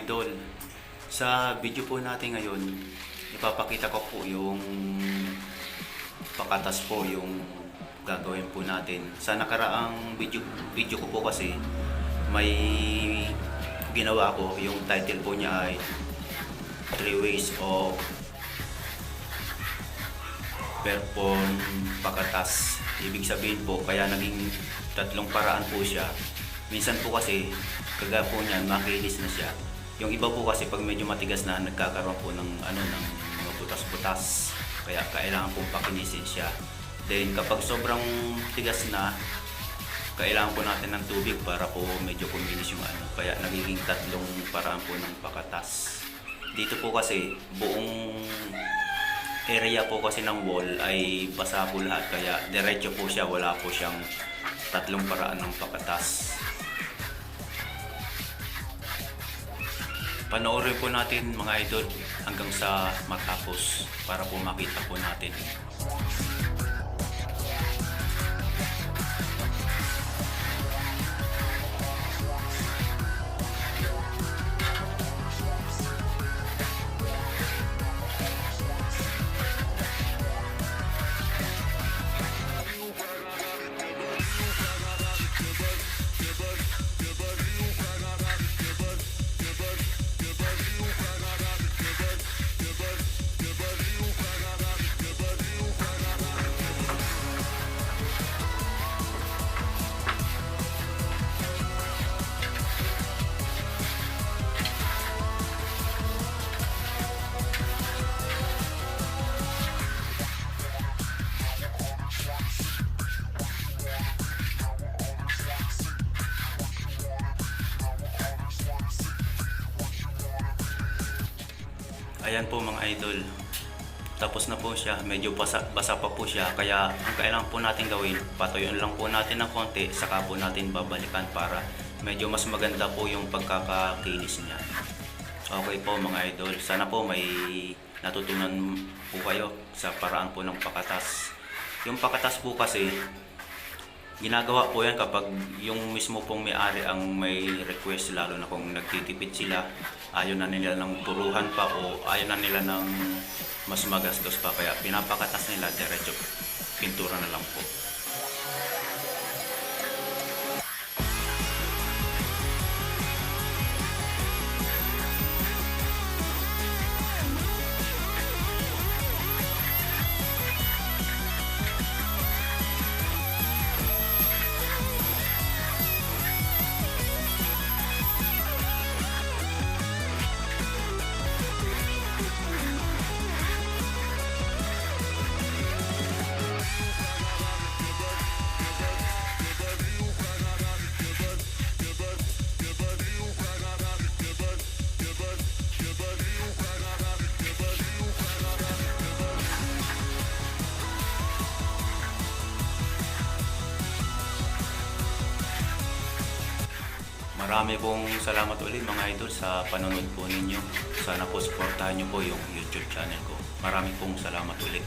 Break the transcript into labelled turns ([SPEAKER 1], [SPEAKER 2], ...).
[SPEAKER 1] idol, sa video po natin ngayon, ipapakita ko po yung pakatas po yung gagawin po natin. Sa nakaraang video ko po kasi may ginawa ko, yung title po niya ay 3 ways of perform pakatas. Ibig sabihin po, kaya naging tatlong paraan po siya. Minsan po kasi kagaya po niyan, makinis na siya. Yung iba po kasi pag medyo matigas na, nagkakaroon po ng ng mga butas-butas. Kaya kailangan pong pakinisin siya. Then kapag sobrang tigas na, kailangan po natin ng tubig para po medyo kuminis yung Kaya nagiging tatlong paraan po ng pakatas. Dito po kasi buong area po kasi ng wall ay basa po lahat. Kaya diretso po siya, wala po siyang tatlong paraan ng pakatas. Panoorin po natin mga idol hanggang sa matapos para po makita po natin. Ayan po mga idol, tapos na po siya, medyo basa pa po siya, kaya ang kailangan po natin gawin, patuyuan lang po natin ng konti, saka po natin babalikan para medyo mas maganda po yung pagkakakinis niya. Okay po mga idol, sana po may natutunan po kayo sa paraan po ng pakatas. Yung pakatas po kasi, ginagawa po yan kapag yung mismo pong may-ari ang may request, lalo na kung nagtitipid sila, ayaw na nila ng puruhan pa o ayaw na nila ng mas magastos pa, kaya pinapakatas nila diretso pintura na lang po. Marami pong salamat ulit mga idol sa panonood po ninyo. Sana po supportahan nyo po yung YouTube channel ko. Marami pong salamat ulit.